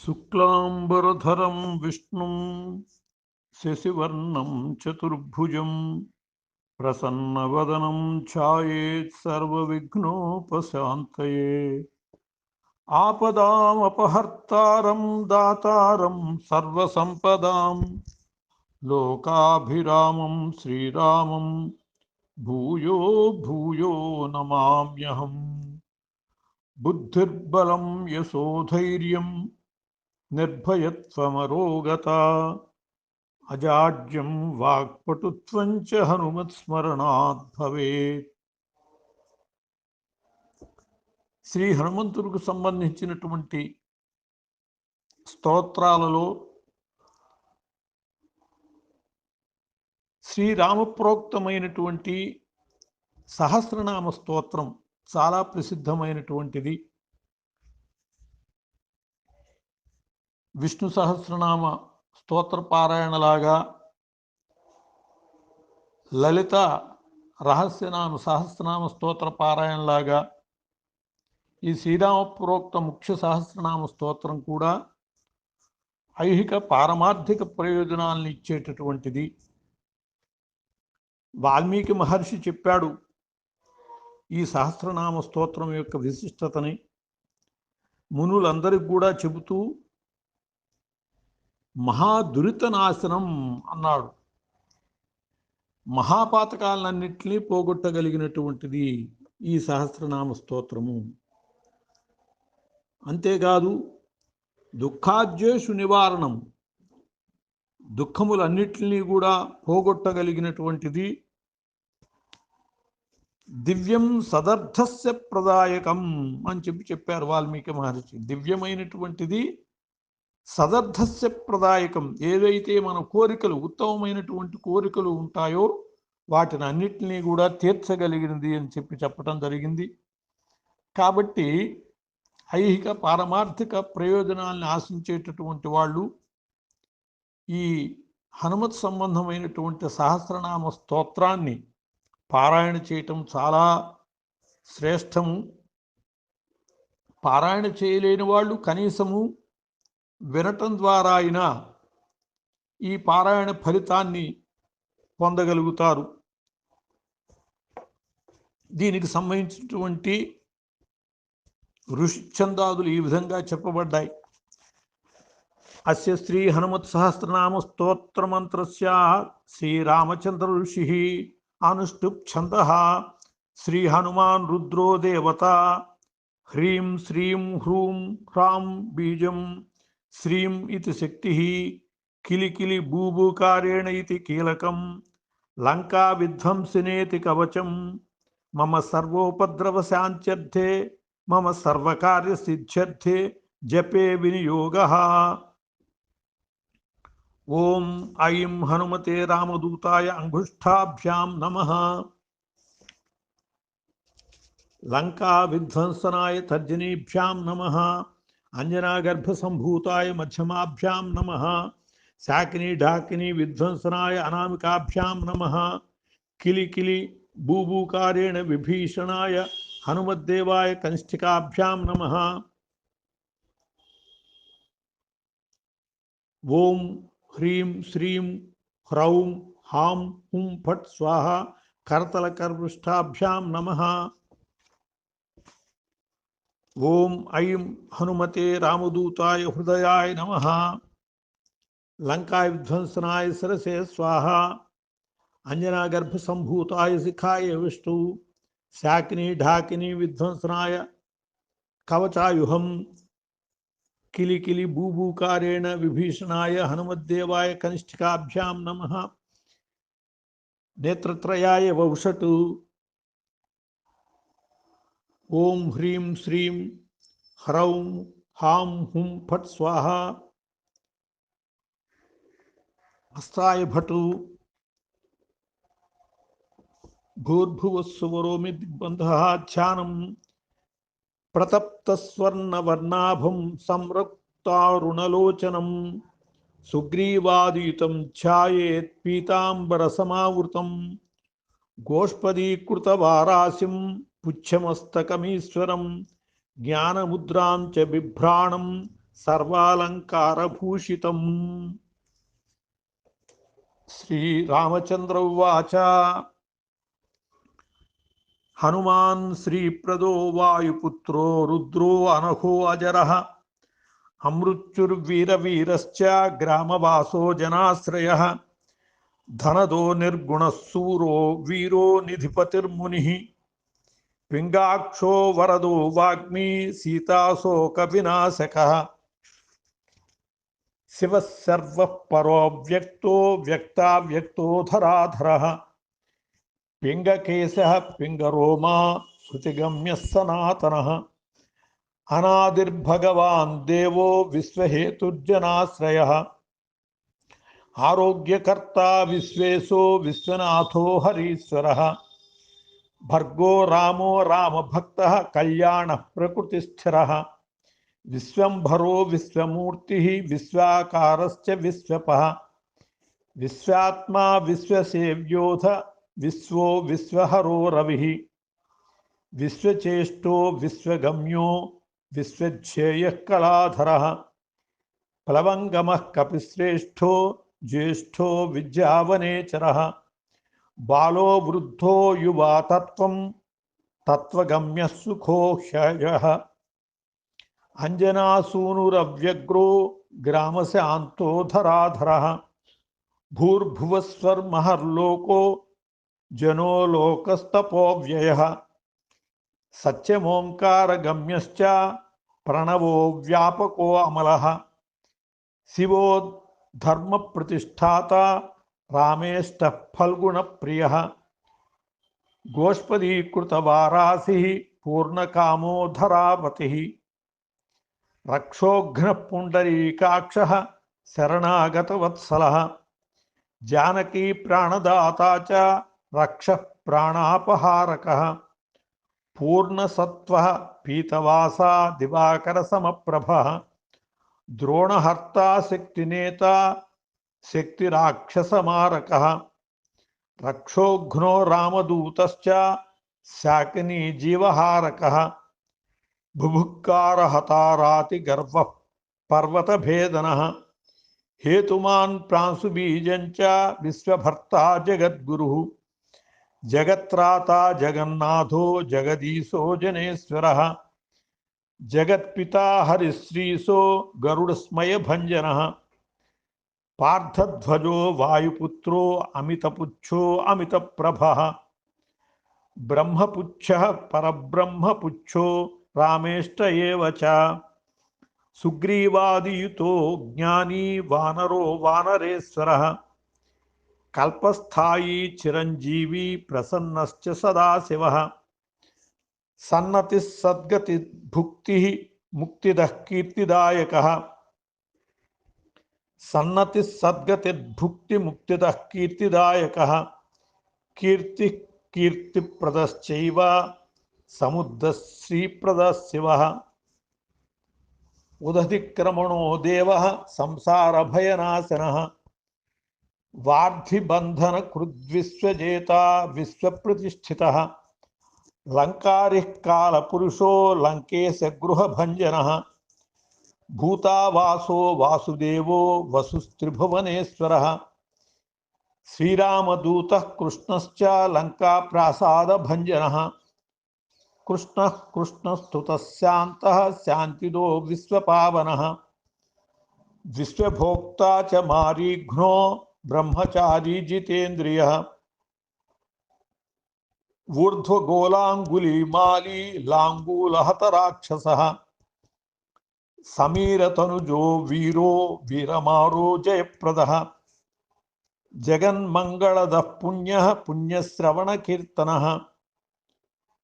शुक्लांबरधरं विष्णुं शशिवर्णं चतुर्भुजं प्रसन्नवदनं ध्यायेत् सर्वविघ्नोपशान्तये। आपदामपहर्तारं दातारं सर्वसम्पदां लोकाभिरामं श्रीरामं भूयो भूयो नमाम्यहम्। बुद्धिर्बलं यशोधैर्यं निर्भयत्वमरोगता अजाड्यं वाक्पटुत्वं च हनुमत्स्मरणात् भवेत्। శ్రీ హనుమంతుడికి సంబంధించినటువంటి స్తోత్రాలలో శ్రీరామప్రోక్తమైనటువంటి సహస్రనామ స్తోత్రం చాలా ప్రసిద్ధమైనటువంటిది. విష్ణు సహస్రనామ స్తోత్ర పారాయణలాగా లలిత రహస్యనామ సహస్రనామ స్తోత్ర పారాయణలాగా ఈ శ్రీరామప్రోక్త ముఖ్య సహస్రనామ స్తోత్రం కూడా ఐహిక పారమార్థిక ప్రయోజనాలను ఇచ్చేటటువంటిది. వాల్మీకి మహర్షి చెప్పాడు ఈ సహస్రనామ స్తోత్రం యొక్క విశిష్టతని. మునులందరికి కూడా చెబుతూ మహాదురిత నాశనం అన్నాడు. మహాపాతకాలన్నింటినీ పోగొట్టగలిగినటువంటిది ఈ సహస్రనామ స్తోత్రము. అంతేకాదు దుఃఖాద్యేషు నివారణం, దుఃఖములన్నిటినీ కూడా పోగొట్టగలిగినటువంటిది. దివ్యం సదర్థస్య ప్రదాయకం అని చెప్పారు వాల్మీకి మహర్షి. దివ్యమైనటువంటిది, సదర్థస్య ప్రదాయకం. ఏదైతే మన కోరికలు, ఉత్తమమైనటువంటి కోరికలు ఉంటాయో వాటిని అన్నిటినీ కూడా తీర్చగలిగినది అని చెప్పటం జరిగింది. కాబట్టి ఐహిక పారమార్థిక ప్రయోజనాలను ఆశించేటటువంటి వాళ్ళు ఈ హనుమత్ సంబంధమైనటువంటి సహస్రనామ స్తోత్రాన్ని పారాయణ చేయటం చాలా శ్రేష్టము. పారాయణ చేయలేని వాళ్ళు కనీసము వినటం ద్వారా అయినా ఈ పారాయణ ఫలితాన్ని పొందగలుగుతారు. దీనికి సంబంధించినటువంటి ఋషి ఛందాదులు ఈ విధంగా చెప్పబడ్డాయి. అస్య శ్రీ హనుమత్ సహస్రనామ స్తోత్ర మంత్రస్య శ్రీరామచంద్ర ఋషి అనుష్టుప్ ఛందః శ్రీ హనుమాన్ రుద్రో దేవత. హ్రీం శ్రీం హ్రూం హ్రాం బీజం శ్రీం ఇతి శక్తి కిలికిలి బూబూకారేణ ఇతి కీలకం లంకా విధ్వంసినేతి కవచం మమ సర్వోపద్రవ శాంత్యర్థే మమ సర్వకార్య సిద్ధ్యర్థే జపే వినియోగః. ఓం ఐం హనుమతే రామదూతాయ అంగుష్ఠాభ్యాం నమః. లంకా విధ్వంసనాయ తర్జనీభ్యాం నమః. అంజనాగర్భ సంభూతాయ మధ్యమాభ్యాం నమః. శాకిని ఢాకిని విధ్వంసనాయ అనామికాభ్యాం నమః. కిలికిలి బూబూకారేణ విభీషణాయ హనుమద్దేవాయ కనిష్ఠికాభ్యాం నమః. ఓం హ్రీం శ్రీం హ్రౌం హాం హుం ఫట్ స్వాహ కరతలకర్పృష్ఠాభ్యాం నమః. ఓం ఐం హనుమతే రామదూతాయ హృదయాయ నమః. లంకా విధ్వంసనాయ శిరసే స్వాహ. అంజనాగర్భ సంభూతాయ శిఖాయ విష్ణు. శాకిని ఢాకిని విధ్వంసనాయ కవచాయుహం. కిలికిలి బూబూకారేణ విభీషణాయ హనుమద్దేవాయ కనిష్ఠికాభ్యాం నమః. నేత్రత్రయాయ వౌషటు. ఓం హ్రీం శ్రీం హ్రౌం హాం హుం ఫట్ స్వాహ. హస్తాయ భటు. భూర్భువస్సువరోమి దిగ్బంధః ధ్యానం ప్రతప్తస్వర్ణవర్ణాభం సంరక్తారుణలోచనం సుగ్రీవాదీతం ధ్యాయేత్ పీతాంబరసమావృతం గోష్పదీకృతవారాసిం పుచ్చమస్తకమీశ్వరం జ్ఞానముద్రాం చ బిభ్రాణం सर्वालंकारभूषितम्। श्रीरामचंद्र उवाच हनुमान् श्रीप्रदो वायुपुत्रो रुद्रो अनघो अजरः अमृत्युर्वीरवीरश्च ग्रामवासो जनाश्रयः धनदो निर्गुणः सूरो वीरो निधिपतिर्मुनिः पिंगाक्षो वरदो वाग्मी सीताशोकविनाशकः शिवः सर्वः परो व्यक्तो व्यक्ताव्यक्तो धराधरः पिंगकेशः पिंगरोमा श्रुतिगम्यः सनातनः अनादिर्भगवान् देवो विश्वहेतुर्जनाश्रयः आरोग्यकर्ता विश्वेशो विश्वनाथो हरीश्वरः भर्गो रामो रामभक्तः कल्याणः प्रकृतिस्थिरः विश्वंभरो विश्वमूर्तिः विश्वाकारश्च विश्वपः विश्वात्मा विश्वसेव्योऽथ विश्वो विश्वहरो रविः विश्वचेष्टो विश्वगम्यो विश्वध्येयः कलाधरः प्लवंगमः कपिश्रेष्ठो ज्येष्ठो विद्यावनेचरः बालो वृद्धो युवा तत्त्वं तत्त्वगम्यः सुखो ह्ययः अंजनासूनुरव्यग्रो ग्रामशान्तो धराधरः भूर्भुवस्वर्महर्लोको जनो लोकस्तपोव्ययः सत्यमोङ्कारगम्यश्च प्रणवो व्यापको अमलः शिवो धर्मप्रतिष्ठाता रामेष्टः फल्गुणप्रियः गोष्पदीकृतवारासिः पूर्णकामो धरापतिः रक्षोघ्नः पुण्डरीकाक्षः शरणागतवत्सलः जानकी प्राणदाता च रक्षः प्राणापहारकः पूर्णसत्त्वः पीतवासा दिवाकरसमप्रभः द्रोणहर्ता शक्तिनेता शक्तिराक्षसमारकः रक्षोघ्नो रामदूतश्च शाकिनी जीवहारकः बुभुक्कारहतारातिगर्वः पर्वतभेदनः हेतुमान् प्रांशुबीजञ्च विश्वभर्ता जगद्गुरुः जगत्त्राता जगन्नाथो जगदीशो जनेश्वरः जगत्पिता हरिश्रीशो गरुडस्मयभञ्जनः पार्थध्वजो वायुपुत्रो अमितपुच्छो अमितप्रभः ब्रह्मपुच्छः परब्रह्मपुच्छो रामेष्ट एव च सुग्रीवादियुतो ज्ञानी वानरो वानरेश्वरः कल्पस्थायी चिरंजीवी प्रसन्नश्च सदाशिवः सन्नतिः सद्गतिः भुक्तिः मुक्तिदः कीर्तिदायकः सन्नतिः सद्गतिर्भुक्तिमुक्तिदः कीर्तिदायकः कीर्तिः कीर्तिप्रदश्चैव समुद्रः श्रीप्रदः शिवः उदधिक्रमणो देवः संसारभयनाशनः वार्धिबन्धनकृद्विश्वजेता विश्वप्रतिष्ठितः लंकारिः कालपुरुषो लंकेशगृहभञ्जनः भूतावासो वासुदेवो वसुस्त्रिभुवनेश्वरः श्रीरामदूतः कृष्णश्च लंकाप्रासादभञ्जनः कृष्णः कृष्णस्तुतः शान्तः शान्तिदो विश्वपावनः विश्वभोक्ता च मारीघ्नो ब्रह्मचारी जितेन्द्रियः ऊर्ध्वगोलाङ्गुलीमाली लाङ्गूलहतराक्षसः समीरतनुजो वीरो वीरमारो जयप्रदः जगन्मङ्गलदः पुण्यः पुण्यश्रवणकीर्तनः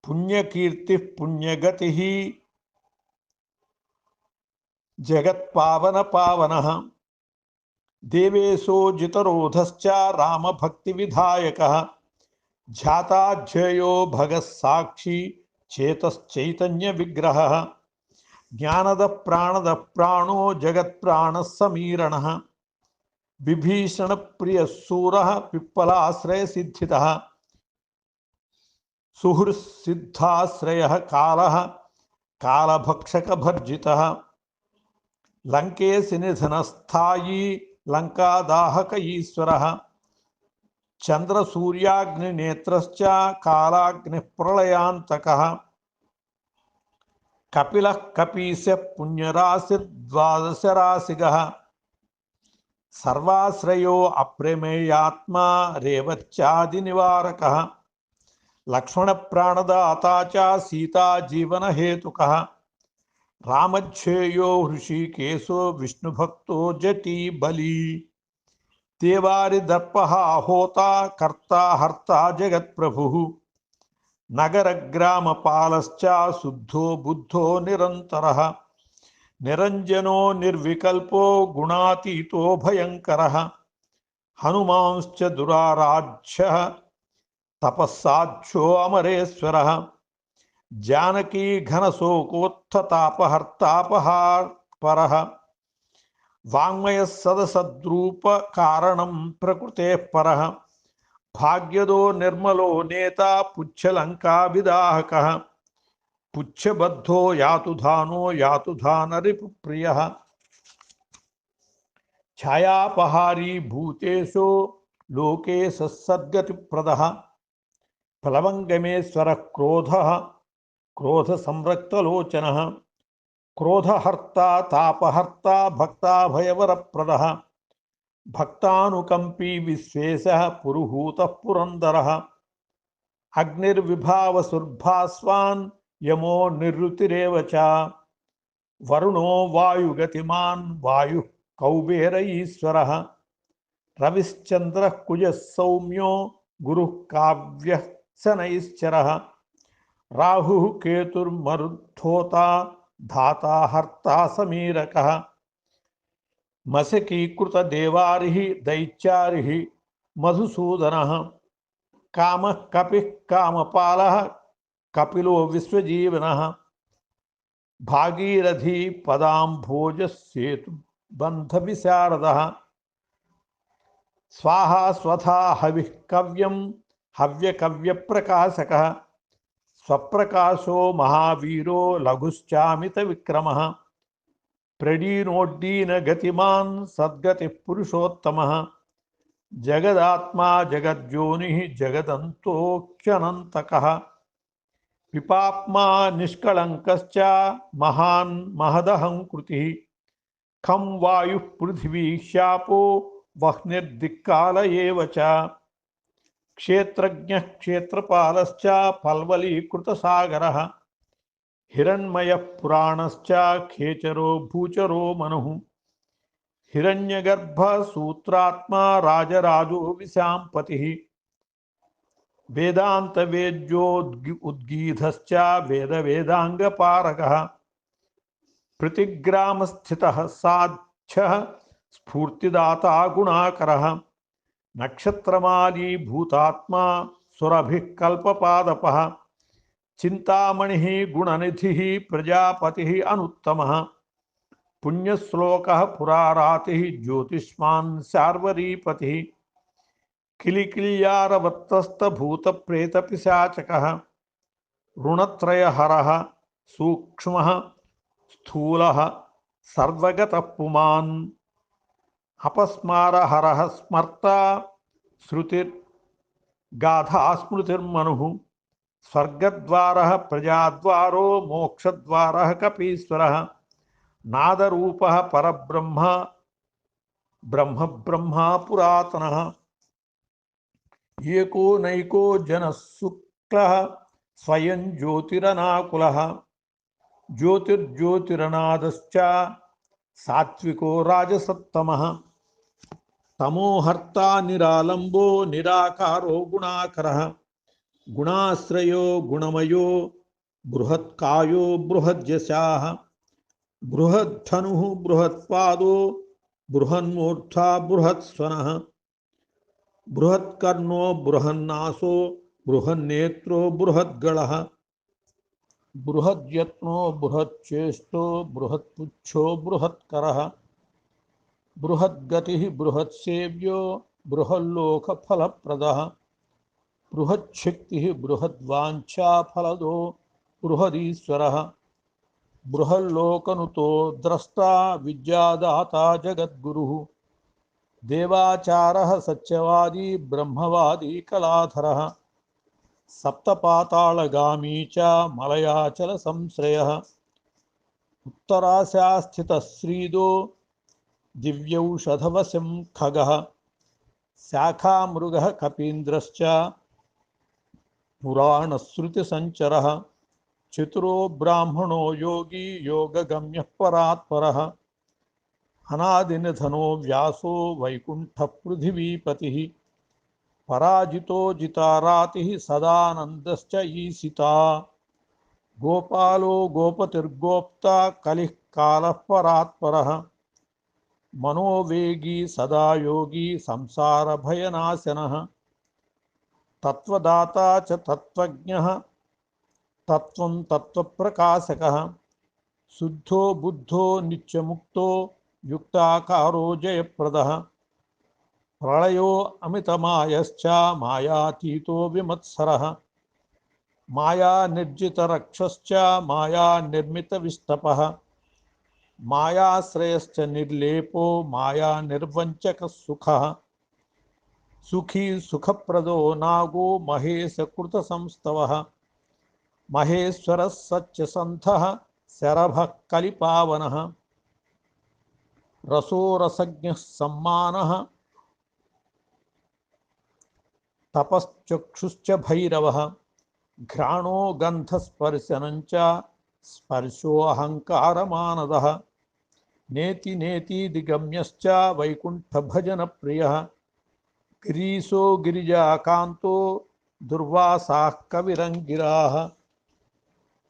पुण्यकीर्तिः पुण्यगतिः जगत्पावनपावनः देवेशो जितरोधश्च रामभक्तिविधायकः ध्याताध्ययो भगः साक्षी चेतश्चैतन्यविग्रहः ज्ञानदः प्राणदः प्राणो जगत्प्राणः समीरणः विभीषणप्रियः शूरः पिप्पलाश्रयसिद्धितः सुहृत्सिद्धाश्रयः कालः कालभक्षकभर्जितः లంకేశి నిధనస్థాయి లంకాదాహక ఈశ్వరః చంద్రసూర్యాగ్నినేత్రశ్చ కాలాగ్నిః ప్రళయాంతకः కపిలః కపీశः పుణ్యరాశిర్ద్వాదశరాశిగः సర్వాశ్రయో అప్రమేయాత్మా రేవత్యాదినివారకः లక్ష్మణప్రాణదాతా చ సీతాజీవనహేతుకः రామధ్యేయో హృషీకేశో విష్ణుభక్తో జటీ బలి తేవారిదర్పః హోతా కర్తా హర్తా జగత్ప్రభుః నగరగ్రామపాలశ్చ శుద్ధో బుద్ధో నిరంతరః నిరంజనో నిర్వికల్పో గుణాతీతో భయంకరః హనుమాంశ్చ దురారాధ్యః తపస్సాధ్యో అమరేశ్వరః జానకీ ఘనశోకోత్థతాపహర్తాపహారః వాङ्మయ సదసద్రూప కారణం ప్రకృతేః పరః భాగ్యదో నిర్మలో నేత పుచ్చలంకాభిదాహకః పుచ్చబద్ధో యాతుధానో యాతుధానరిపుప్రియః ఛాయాపహారీ భూతేషు లోకే సద్గతిప్రదః ప్లవంగమేశ్వరః క్రోధః క్రోధసంరక్తలోచనః క్రోధహర్తా తాపహర్తా భక్తాభయవరప్రదః భక్తానుకంపీ విశ్వేశః పురుహూతః పురందరః అగ్నిర్విభావసుర్భాస్వాన్ యమో నిరుతిరేవ చ వరుణో వాయుగతిమాన్ వాయుః కౌబేర ఈశ్వరః రవిశ్చంద్రః కుజः సౌమ్యో గురుః కావ్యః శనైశ్చరः రాహుః కేతుర్మరుద్ధోతా ధాతా హర్తా సమీరకः మశకీకృతదేవారిః దైత్యారిః మధుసూదనः కామః కపిః కామపాలः కపిలో విశ్వజీవనः భాగీరథీ పదాంభోజः సేతుబంధవిశారదः స్వాహా స్వధా హవిః కవ్యం హవ్యకవ్యప్రకాశకः స్వప్రకాశో మహావీరో లఘుశ్చామిత విక్రమः ప్రడీనోడ్డీనగతిమాన్ సద్గతిః పురుషోత్తమः జగదాత్మా జగజ్యోనిః జగదంతోऽఖ్యనంతకः పిపాప్మా నిష్కళంకశ్చ మహాన్ మహదహంకృతిः ఖం వాయుః పృథివీ శాపో వహ్నిర్దిక్కాల ఏవ చ క్షేత్రజ్ఞః క్షేత్రపాలశ్చ పల్వలీకృతసాగరः హిరణ్మయః పురాణశ్చ ఖేచరో భూచరో మనుః హిరణ్యగర్భ సూత్రాత్మా రాజరాజో విశాంపతిః వేదాంతవేద్యో ఉద్గీధశ్చ వేదవేదాంగపారకः ప్రతిగ్రామస్థితः సాధ్యः స్ఫూర్తిదాతా గుణాకరः నక్షత్రమాలీ భూతాత్మా సురభిః కల్పపాదపः చింతామణిః గుణనిధిః ప్రజాపతిః అనుత్తమः పుణ్యశ్లోకः పురారాతిः జ్యోతిష్మాన్ శార్వరీపతిः కిలికిల్యారవర్తస్థభూతప్రేతపిశాచకः రుణత్రయహరः సూక్ష్మः స్థూలः సర్వగతః పుమాన్ అపస్మారహరः స్మర్తా శృతిర్గాథాస్మృతిర్మనుః స్వర్గద్వారः ప్రజాద్వారో మోక్షద్వారः కపీశ్వరः నాదరూపः పరబ్రహ్మ బ్రహ్మా పురాతనः ఏకో నైకో జనః శుక్లः స్వయం జ్యోతిరనాకులः జ్యోతిర్జ్యోతిరనాదశ్చ సాత్వికో రాజసత్తమః తమోహర్తా నిరాలంబో నిరాకారో గుణాకరः గుణాశ్రయో గుణమయో బృహత్కాయో బృహద్యశాః బృహద్ధనుః బృహత్పాదో బృహన్మూర్ధా బృహత్స్వనః బృహత్కర్ణో బృహన్నాసో బృహన్నేత్రో బృహద్గళః బృహద్యత్నో బృహచ్చేష్టో బృహత్పుచ్చో బృహత్కరः బృహద్గతిః బృహత్సేవ్యో బృహల్లోకఫలప్రదः బృహच्छక్తిः బృహద్వాంఛాఫలదో బృహదీశ్వరः बृहल्लोकनुतो द्रष्टा विद्यादाता जगद्गुरुः देवाचारः सत्यवादी ब्रह्मवादी कलाधरः सप्तपातालगामी च मलयाचलसंश्रयः उत्तरास्यास्थितः श्रीदो दिव्यौषधवशं खगः शाखामृगः कपीन्द्रश्च पुराणश्रुतिसञ्चरः चतुरो ब्राह्मणो योगी योगगम्यः परात्परः अनादिनिधनो व्यासो वैकुण्ठपृथिवीपतिः पराजितो जितारातिः सदानन्दश्च ईशिता गोपालो गोपतिर्गोप्ता कलिः कालः परात्परः मनोवेगी सदा योगी संसारभयनाशनः तत्त्वदाता च तत्त्वज्ञः तत्त्वं तत्त्वप्रकाशकः शुद्धो बुद्धो नित्यमुक्तो युक्ताकारो जयप्रदः प्रलयो अमितमायश्च मायातीतो विमत्सरः मायानिर्जितरक्षश्च मायानिर्मितविष्टपः मायाश्रयश्च निर्लेपो मायानिर्वञ्चकः सुखः सुखी सुखप्रदो नागो महेशकृतसंस्तवः महेश्वरः सत्यसन्धः शरभः कलिपावनः रसोरसज्ञः सम्मानः तपश्चक्षुश्च भैरवः घ्राणो गन्धस्पर्शनञ्च स्पर्शोऽहङ्कारमानदः नेति नेति दिगम्यश्च वैकुण्ठभजनप्रियः गिरीशो गिरिजाकान्तो दुर्वासाः कविरङ्गिराः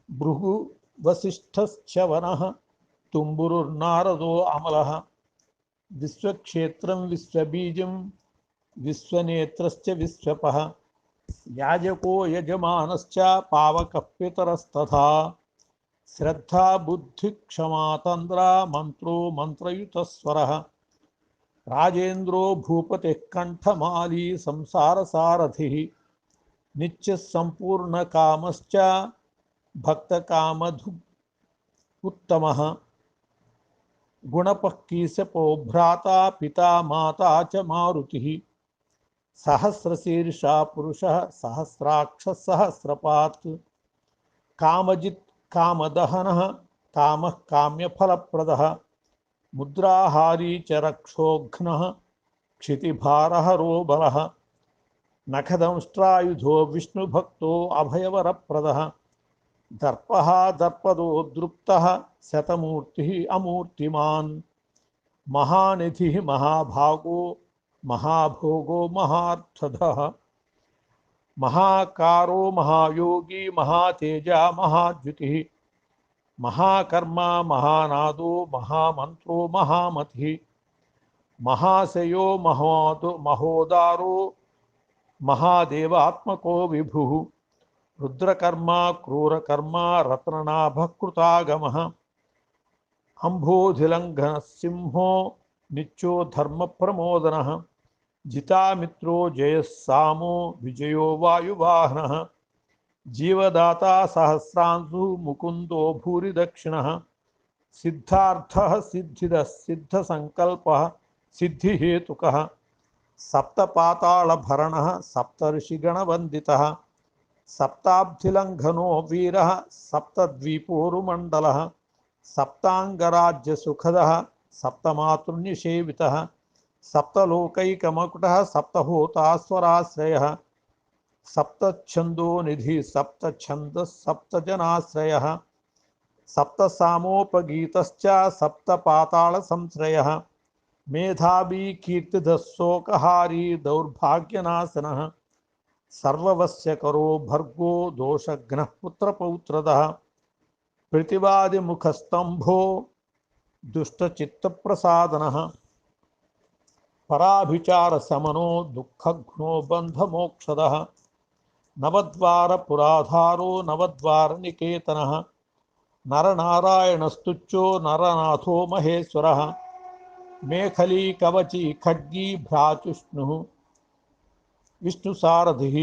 भृगु वसिष्ठश्चवनः तुम्बुरुर्नारदो अमलः विश्वक्षेत्रं विश्वबीजं विश्वनेत्रश्च विश्वपः याजको यजमानश्च पावकः पितरस्तथा श्रद्धा बुद्धि क्षमा तन्द्रा मन्त्रो मन्त्रयुतस्वरः राजेन्द्रो भूपतिः कण्ठमाली संसारसारथिः नित्यः सम्पूर्णकामश्च भक्तकामधु उत्तमः गुणपः कीशपो भ्राता पिता माता च मारुतिः सहस्रशीर्षा पुरुषः सहस्राक्षः सहस्रपात् कामजित् कामदहनः कामः काम्यफलप्रदः मुद्राहारी च रक्षोघ्नः क्षितिभारहरो बलः नखदंष्ट्रायुधो विष्णुभक्तो अभयवरप्रदः दर्पः दर्पदो द्रुप्तः शतमूर्तिः अमूर्तिमान् महानिधिः महाभागो महाभोगो महार्थदः महाकारो महायोगी महातेजा महाद्युतिः महाकर्मा महानादो महामन्त्रो महामतिः महाशयो महोदारो महादेवात्मको विभुः रुद्रकर्मा क्रूरकर्मा रत्ननाभः कृतागमः अम्भोधिलङ्घनः सिंहो नित्यो धर्मप्रमोदनः जितामित्रो जयः सामो विजयो वायुवाहनः जीवदाता सहस्रांशु मुकुंदो भूरिदक्षिणः सिद्धार्थः सिद्धिदः सिद्धसंकल्पः सिद्धिहेतुकः सप्तपातालभरणः सप्तऋषिगणवन्दितः सप्ताब्धिलङ्घनो वीरः सप्तद्वीपोरुमण्डलः सप्ताङ्गराज्यसुखदः सप्तमातृन्यसेवितः सप्तलोकैकमकुटः सप्तहोतास्वराश्रयः सप्तछंदो निधि सप्तछंदः सप्तजनाश्रयः सप्तसामोपगीतश्च सप्तपाताल संश्रयः मेधावी कीर्तिधः शोकहारी दौर्भाग्यनाशनः सर्ववश्यकरो भर्गो दोषघ्नः पुत्रपौत्रदः प्रतिवादिमुखस्तंभो दुष्टचित्तप्रसादनः पराभिचारशमनो दुःखघ्नो बन्धमोक्षदः नवद्वारपुराधारो नवद्वारनिकेतनः नरनारायणस्तुच्यो नरनाथो महेश्वरः मेखली कवची खड्गी भ्रातुष्णुः विष्णुसारथिः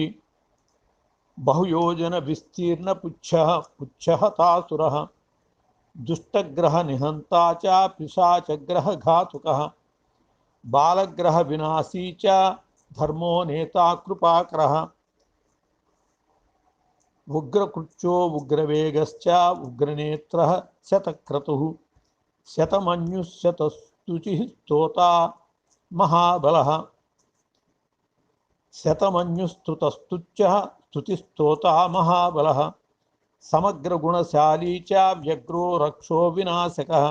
बहुयोजन विस्तीर्ण पुच्छः तासुरः दुष्टग्रह निहंता च पिशाचग्रह घातुकः बालग्रह विनाशी च धर्मो नेता कृपाकरः उग्रकृत्यो उग्रवेगश्च उग्रनेत्रः शतक्रतुः शतमन्युशतस्तुतिः स्तोता महाबलः शतमन्युस्तुतस्तुत्यः स्तुतिस्तोता महाबलः समग्रगुणशाली च व्यग्रो रक्षो विनाशकः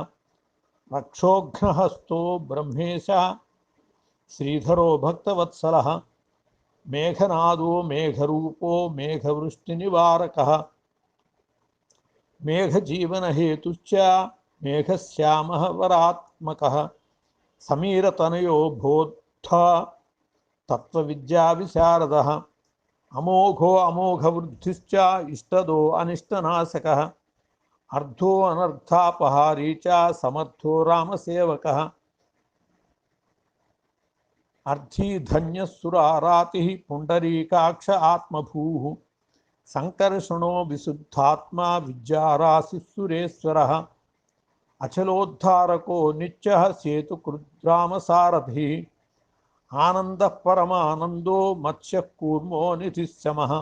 रक्षोघ्नहस्तो ब्रह्मेशः श्रीधरो भक्तवत्सलः मेघनादो मेघरूपो मेघवृष्टिनिवारकः मेघजीवनहेतुश्च मेघश्यामः वरात्मकः समीरतनयो बोद्धा तत्त्वविद्याविशारदः अमोघो अमोघवृद्धिश्च इष्टदो अनिष्टनाशकः अर्धो अनर्थापहारी च समर्थो रामसेवकः अर्धीधन्यसुरारातिः पुण्डरीकाक्ष आत्मभूः संकर्षणो विशुद्धात्मा विद्याराशिः सुरेश्वरः अचलोद्धारको नित्यः सेतुकृद्रामसारथिः आनन्दः परमानन्दो मत्स्यः कूर्मो निधिशमः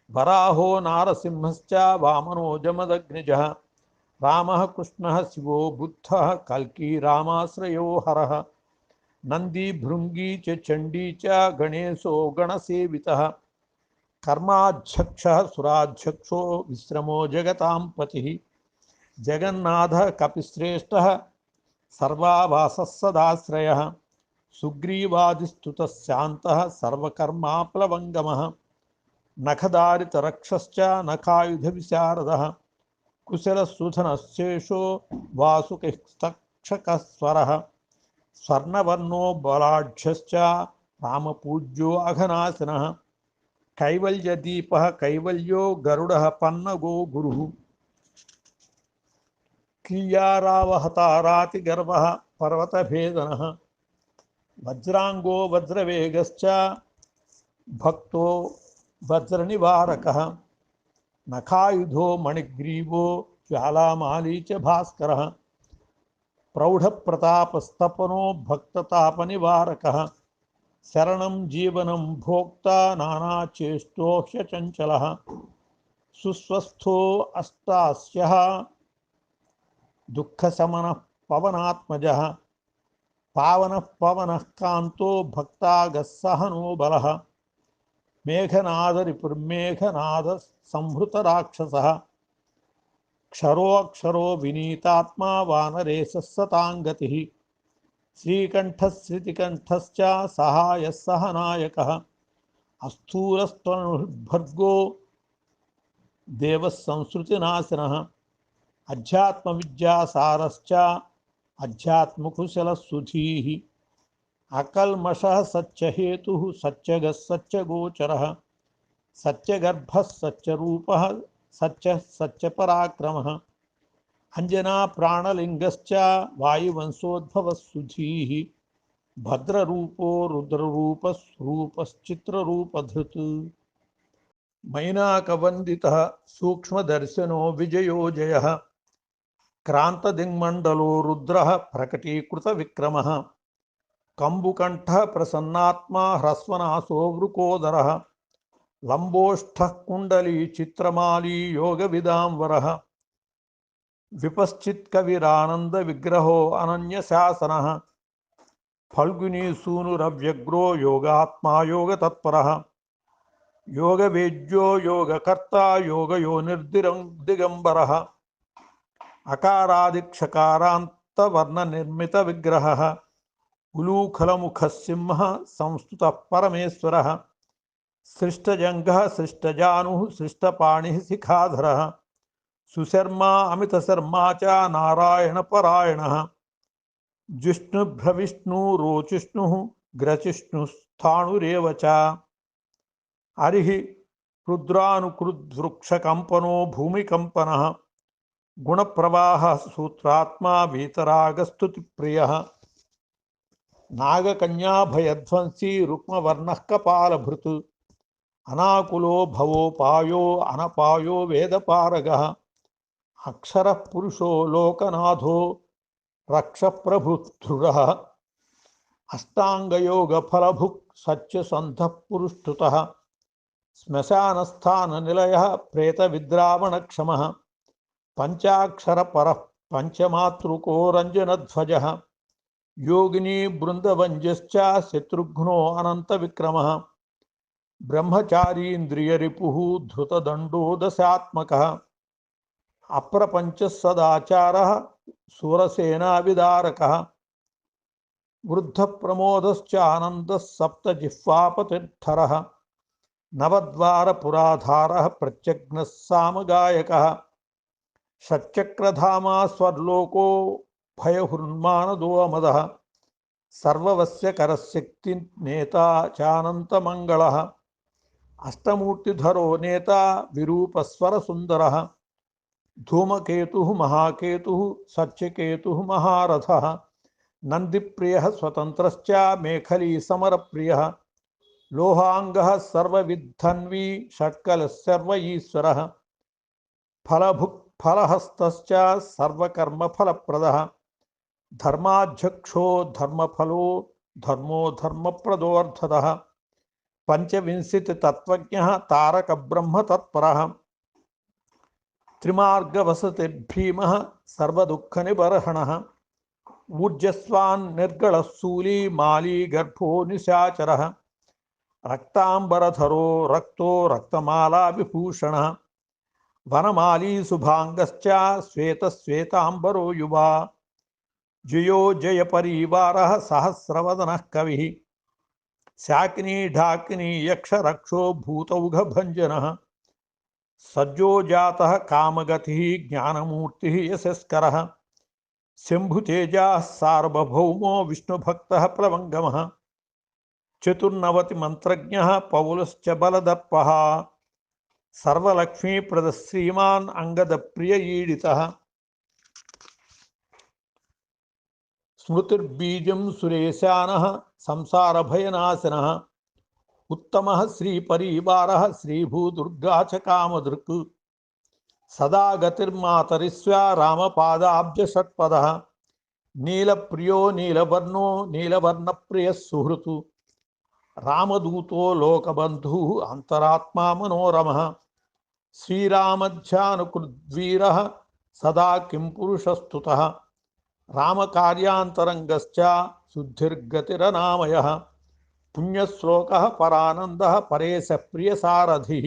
वराहो नारसिंहश्च वामनो जमदग्निजः रामः कृष्णः शिवो बुद्धः कल्की रामाश्रयो हरः नंदी भृंगी च चंडी च गणेशो गणसेवितः कर्माध्यक्षः सुराध्यक्षो विश्रमो जगतां पतिः जगन्नाथः कपिश्रेष्ठः सर्वाभासः सदाश्रयः सुग्रीवादिस्तुतः शान्तः सर्वकर्माप्लवङ्गमः नखदारितरक्षश्च नखायुधविशारदः कुशलसुधनश्चेषो वासुकिस्तक्षकस्वरः स्वर्णवर्णो बलाढ्यश्च रामपूज्यो अघनाशनः कैवल्यदीपः कैवल्यो गरुडः पन्नगो गुरुः कियारावहतारातिगर्वः पर्वतभेदनः वज्रांगो वज्रवेगश्च भक्तो वज्रनिवारकः नखायुधो मणिग्रीवो ज्वालामाली च भास्करः प्रौढ़प्रतापस्तपनो भक्ततापनिवारकः शरणं जीवनं भोक्ता नानाचेष्टोह्यचञ्चलः सुस्वस्थो अष्टास्यः दुःखशमनः पवनात्मजः पावनः पवनः कान्तो भक्तागस्सहनो बलः मेघनादरिपुर्मेघनाद संहृतराक्षसः क्षरोऽक्षरो विनीतात्मा वानरेशः सताङ्गतिः श्रीकण्ठः सहायः सहनायकः अस्थूलस्त्वनुर्भर्गो देवः संसृतिनाशनः अध्यात्मविद्यासारश्च अध्यात्मकुशलः सुधीः अकल्मषः सच्चहेतुः सच्चगः सच्चगोचरः सच्चगर्भः सच्चरूपः सच्चः सच्चपराक्रमः अंजना प्राणलिंगश्च वायुवंशोद्भवः सुधीः भद्ररूपो रुद्ररूपस्वरूपश्चित्ररूपधृत् मैनाकवन्दितः सूक्ष्मदर्शनो विजयो जयः क्रान्तदिङ्मण्डलो रुद्रः प्रकटीकृतविक्रमः कम्बुकण्ठः प्रसन्नात्मा ह्रस्वनासो वृकोदरः लम्बोष्ठः कुण्डली चित्रमाली योगविदाम्बरः विपश्चित्कविरानंद विग्रहो अनन्यशासनः फल्गुनीसूनुरव्यग्रो योगात्मा योगतत्परः योगवेद्यो योगकर्ता योगयोनिर्दिगम्बरः अकारादिक्षकारान्तवर्णनिर्मितविग्रहः उलूखलमुखः सिंहः संस्तुतः परमेश्वरः सृष्टजङ्घः सृष्टजानुः सृष्टपाणिः शिखाधरः सुशर्मा अमितशर्मा च नारायणपरायणः जिष्णुभ्रविष्णुरोचिष्णुः ग्रचिष्णुस्थाणुरेव च हरिः रुद्रानुकृद्वृक्षकम्पनो भूमिकम्पनः गुणप्रवाहः सूत्रात्मा वीतरागस्तुतिप्रियः नागकन्याभयध्वंसी रुक्मवर्णः कपालभृत् अनाकुलो भवोपायो अनपायो वेदपारगः अक्षरः पुरुषो लोकनाथो रक्षप्रभुदृढः अष्टाङ्गयोगफलभुक् सच्चिसन्धः पुरुष्टुतः श्मशानस्थाननिलयः प्रेतविद्रावणक्षमः पञ्चाक्षरपरः पञ्चमातृको रञ्जनध्वजः योगिनी बृन्दवञ्जश्च शत्रुघ्नो अनन्तविक्रमः ब्रह्मचारीन्द्रियरिपुः धृतदण्डो दशात्मकः अप्रपञ्चः सदाचारः सुरसेनाविदारकः वृद्धप्रमोदश्च आनन्दः सप्तजिह्वापतिद्धरः नवद्वारपुराधारः प्रत्यग्नः सामगायकः षट्चक्रधामा स्वर्लोको भयहृन्मानदोमदः सर्ववस्य करशक्ति नेता चानन्तमङ्गलः अष्टमूर्तिधरो नेता विरूपस्वरसुन्दरः धूमकेतुः महाकेतुः सच्चिकेतुः महारथः नन्दिप्रियः स्वतन्त्रश्च मेखली समरप्रियः लोहाङ्गः सर्वविद्धन्वी षट्कलः सर्व ईश्वरः फलभुक् फलहस्तश्च सर्वकर्मफलप्रदः धर्माध्यक्षो धर्मफलो धर्मो धर्मप्रदोऽर्थतः पंचविंशतितत्त्वज्ञः तारकब्रह्मतत्परः त्रिमार्गवसतिर्भीमः सर्वदुःखनिबर्हणः ऊर्जस्वान् निर्गलः शूली माली गर्भो निशाचरः रक्तांबरधरो रक्तो रक्तमाला विभूषणः वनमाली शुभांगश्च श्वेतश्वेतांबरो युवा जयो जय परिवारः सहस्रवदनः कविः शाकिनी ढाकिनी यक्ष रक्षो भूतौघभञ्जनः सज्जो जातः कामगतिः ज्ञानमूर्तिः यशस्करः शम्भुतेजः सार्वभौमो विष्णुभक्तः प्लवङ्गमः चतुर्नवतिमन्त्रज्ञः पौलश्च बलदर्पः सर्वलक्ष्मीप्रदः श्रीमान् अंगदप्रियईडितः स्मृतिर्बीजं सुरेशानः संसारभयनाशनः उत्तमः श्रीपरिवारः श्रीभूदुर्गा च कामधृक् सदा गतिर्मातरिस्वा रामपादाब्जषट्पदः नीलप्रियो नीलवर्णो नीलवर्णप्रियः सुहृतु रामदूतो लोकबन्धुः अंतरात्मा मनोरमः श्रीरामध्यानुकृद्वीरः सदा किं पुरुषस्तुतः रामकार्यान्तरङ्गश्च शुद्धिर्गतिरनामयः पुण्यश्लोकः परानन्दः परेशप्रियसारथिः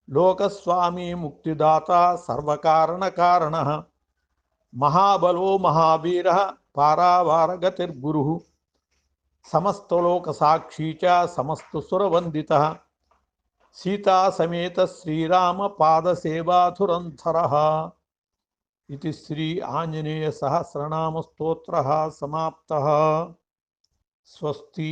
लोकस्वामी मुक्तिदाता सर्वकारणकारणः महाबलो महावीरः पारावारगतिर्गुरुः समस्तलोकसाक्षी च समस्तसुरवन्दितः सीता समेत श्रीराम पादसेवाधुरन्धरः इति श्री आंजनेय सहस्रनाम स्तोत्रः समाप्तः। स्वस्ति।